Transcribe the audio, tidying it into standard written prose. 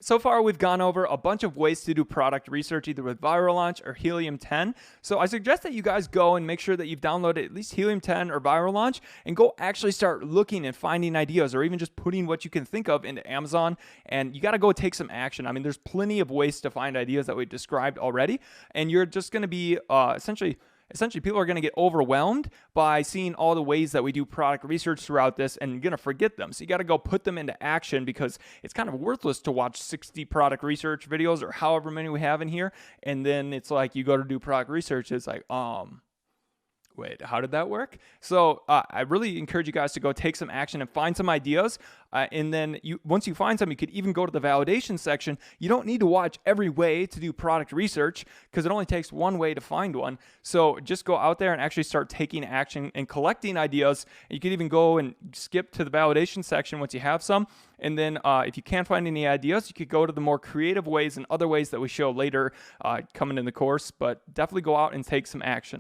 So far, we've gone over a bunch of ways to do product research, either with Viral Launch or Helium 10. So I suggest that you guys go and make sure that you've downloaded at least Helium 10 or Viral Launch and go actually start looking and finding ideas, or even just putting what you can think of into Amazon. And you got to go take some action. I mean, there's plenty of ways to find ideas that we described already. And you're just going to be essentially people are going to get overwhelmed by seeing all the ways that we do product research throughout this, and you're going to forget them. So you got to go put them into action, because it's kind of worthless to watch 60 product research videos or however many we have in here, and then it's like you go to do product research, it's like wait, how did that work? So I really encourage you guys to go take some action and find some ideas. And then once you find some, you could even go to the validation section. You don't need to watch every way to do product research, because it only takes one way to find one. So just go out there and actually start taking action and collecting ideas. You could even go and skip to the validation section once you have some. And then if you can't find any ideas, you could go to the more creative ways and other ways that we show later coming in the course. But definitely go out and take some action.